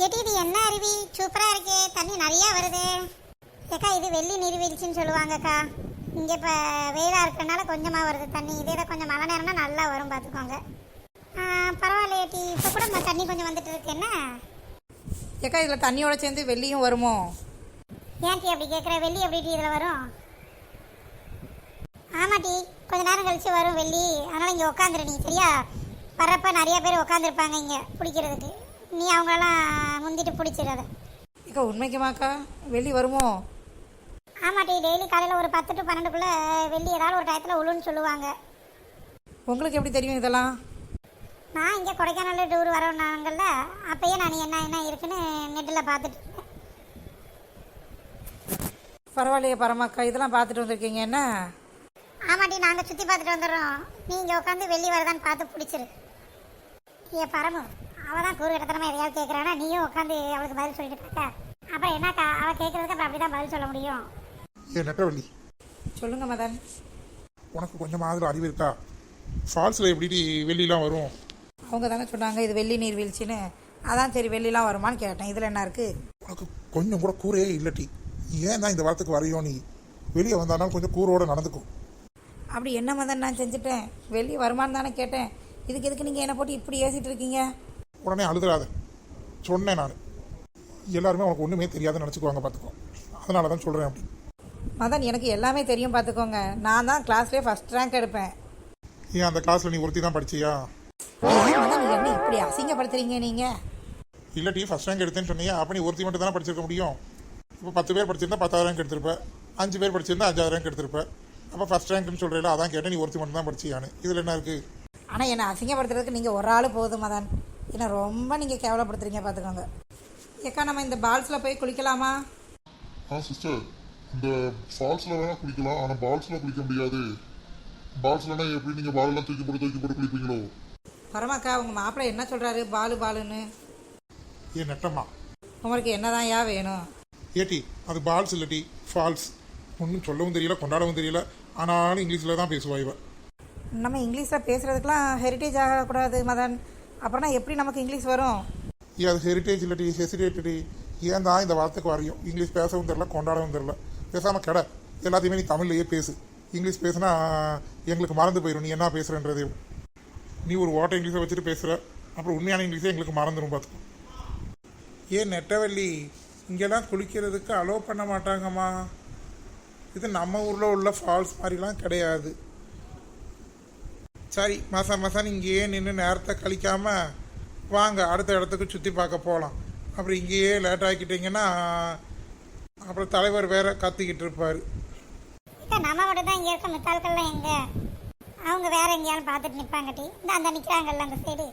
ஏட்டி இது என்ன அருவி சூப்பரா இருக்கே, தண்ணி நிறைய வருது. ஏக்கா இது வெள்ளி நீர்வீழ்ச்சின்னு சொல்லுவாங்கக்கா. இங்க இப்ப வெயிலா இருக்கறனால கொஞ்சமா வருது தண்ணி. இதே கொஞ்சம் மழை நேரம்னா நல்லா வரும் பாத்துக்கோங்க. பரவாயில்ல ஏட்டி, இப்ப கூட தண்ணி கொஞ்சம் வந்துட்டு இருக்கு. என்ன ஏக்கா இதுல தண்ணியோட சேர்ந்து வெள்ளியும் வருமோ? ஏன்டி அப்படி கேட்குற? வெள்ளி எப்படி இதுல வரும்? ஆமாட்டி, கொஞ்ச நேரம் கழிச்சு வரும் வெள்ளி. அதனால இங்க உட்காந்துரு நீ, சரியா? வர்றப்ப நிறைய பேர் உட்காந்துருப்பாங்க இங்க பிடிக்கிறதுக்கு. நீ அவங்களெல்லாம் முந்திட்டு பிடிச்சிடாத. ஏக்கா உண்மைக்குமாக்கா வெள்ளி வருமோ? ஆமாட்டி, டெய்லி காலையில் ஒரு 10 to 12க்குள்ள வெள்ளி ஏதாவது ஒரு டயத்தில் உழுன்னு சொல்லுவாங்க. உங்களுக்கு எப்படி தெரியும் இதெல்லாம்? நான் இங்கே கொடைக்கானல் டூர் வரனாங்கல்ல, அப்பயே நான் என்ன என்ன இருக்குன்னு நெட்டில் பார்த்துட்டு இருக்கேன். பரவாயில்லையே பரமாக்கா, இதெல்லாம் பார்த்துட்டு வந்திருக்கீங்க என்ன? ஆமாட்டி, நாங்கள் சுற்றி பார்த்துட்டு வந்துடுறோம். நீ இங்கே உட்காந்து வெள்ளி வரதான்னு பார்த்து பிடிச்சிரு. ஏ பரமு, அவள் தான் கூறு கிட்டத்தனமாக எதையாவது கேட்குறானா, நீயும் உட்காந்து அவளுக்கு பதில் சொல்லிட்டு இருக்க. அப்புறம் என்னக்கா, அவள் கேட்குறதுக்கு அப்புறம் அப்படி தான் பதில் சொல்ல முடியும். ஏ நெட்டவள்ளி, சொல்லுங்க மதன். உனக்கு கொஞ்சம் மாதிரி அறிவு இருக்கா? ஃபால்ஸில் எப்படி வெள்ளிலாம் வரும்? அவங்க தானே சொன்னாங்க இது வெள்ளி நீர்வீழ்ச்சின்னு. அதான் சரி வெள்ளிலாம் வருமானு கேட்டேன். இதில் என்ன இருக்குது? உனக்கு கொஞ்சம் கூட கூரையே இல்லட்டி. ஏன் தான் இந்த வாரத்துக்கு வரையோ? நீ வெளியே வந்தாலும் கொஞ்சம் கூரோடு நடந்துக்கும். அப்படி என்ன மதன் நான் செஞ்சுட்டேன்? வெள்ளி வருமானு தானே கேட்டேன். இதுக்கு நீங்கள் என்னை போட்டு இப்படி ஏசிட்டு இருக்கீங்க? உடனே அழுதுறாத, சொன்னேன் நான். எல்லாருமே உனக்கு ஒன்றுமே தெரியாதுன்னு நினச்சிக்குவாங்க, பார்த்துக்கோ. அதனால தான் சொல்கிறேன் அப்படி. மதன் எனக்கு எல்லாமே தெரியும் பார்த்துக்கோங்க. நான் தான் கிளாஸ்லேயே ஃபஸ்ட் ரேங்க் எடுப்பேன். ஏன் அந்த கிளாஸில் நீ ஒருத்தி தான் படிச்சியா? மதன் என்ன இப்படி அசிங்கப்படுத்துறீங்க நீங்கள்? இல்லாட்டி ஃபஸ்ட் ரேங்க் எடுத்தேன்னு சொன்னியா? அப்போ நீ ஒருத்தி மட்டும் தானே படிச்சிருக்க முடியும். இப்போ 10 பேர் படிச்சிருந்தா 10வது ரேங்க் எடுத்திருப்பேன். 5 பேர் படிச்சிருந்தா 5வது ரேங்க் எடுத்திருப்பேன். அப்போ ஃபஸ்ட் ரேங்க்னு சொல்கிறீங்களா? அதான் கேட்டேன். நீ ஒருத்தி மட்டும் தான் படிச்சியான்னு. இதில் என்ன இருக்குது? ஆனால் என்னை அசிங்கப்படுத்துறதுக்கு நீங்கள் ஒரு ஆள் போதும் மதன். என்னை ரொம்ப நீங்கள் கேவலப்படுத்துறீங்க பார்த்துக்கோங்க. ஏக்கா நம்ம இந்த பால்ஸில் போய் குளிக்கலாமா? சிஸ்டர், இந்த ஃபால்ஸில் வேணால் குளிக்கலாம், ஆனால் பால்ஸில் குளிக்க முடியாது. பால்ஸ்லனா எப்படி நீங்கள் பாலெல்லாம் தூக்கி போட்டு குளிப்பீங்களோ? பரமாக்கா உங்கள் மாப்பிள்ளை என்ன சொல்கிறாரு பாலுன்னு? ஏன் நெட்டம்மா, உங்களுக்கு என்னதான் வேணும்? ஏட்டி அது பால்ஸ் இல்லட்டி ஃபால்ஸ். ஒன்றும் சொல்லவும் தெரியல, கொண்டாடவும் தெரியல. ஆனாலும் இங்கிலீஷில் தான் பேசுவா இவ. நம்ம இங்கிலீஷில் பேசுகிறதுக்கெலாம் ஹெரிட்டேஜ் ஆகக்கூடாது மதன். அப்புறம்னா எப்படி நமக்கு இங்கிலீஷ் வரும்? ஏன் அது ஹெரிட்டேஜ் இல்லட்டி ஹெசிடேட்டடி. ஏன் தான் இந்த வார்த்தைக்கு வரையும்? இங்கிலீஷ் பேசவும் தெரில, கொண்டாடவும் தெரில. பேசாமல் கடை எல்லாத்தையுமே நீ தமிழ்லையே பேசு. இங்கிலீஷ் பேசுனா எங்களுக்கு மறந்து போயிடும் நீ என்ன பேசுகிறன்றதே. நீ ஒரு ஓட்ட இங்கிலீஷை வச்சுட்டு பேசுகிற, அப்புறம் உண்மையான இங்கிலீஷே எங்களுக்கு மறந்துடும் பார்த்துக்கோ. ஏன் நெட்டவள்ளி, இங்கெல்லாம் குளிக்கிறதுக்கு அலோவ் பண்ண மாட்டாங்கம்மா. இது நம்ம ஊரில் உள்ள ஃபால்ஸ் மாதிரிலாம் கிடையாது. சரி, மாதம் இங்கேயே நின்று நேரத்தை கழிக்காமல் வாங்க அடுத்த இடத்துக்கு சுற்றி பார்க்க போகலாம். அப்புறம் இங்கேயே லேட் ஆக்கிட்டிங்கன்னா அப்புறம் தலைவர் வேற கத்திக்கிட்டு இருப்பார். நம்ம மட்டும் தான் இங்கே இருக்க மித்தாள்கள்லாம் எங்க? அவங்க வேற எங்கேயாலும் பார்த்துட்டு நிற்பாங்கட்டி. இந்த அந்த நிற்கிறாங்கல்ல அந்த சைடு.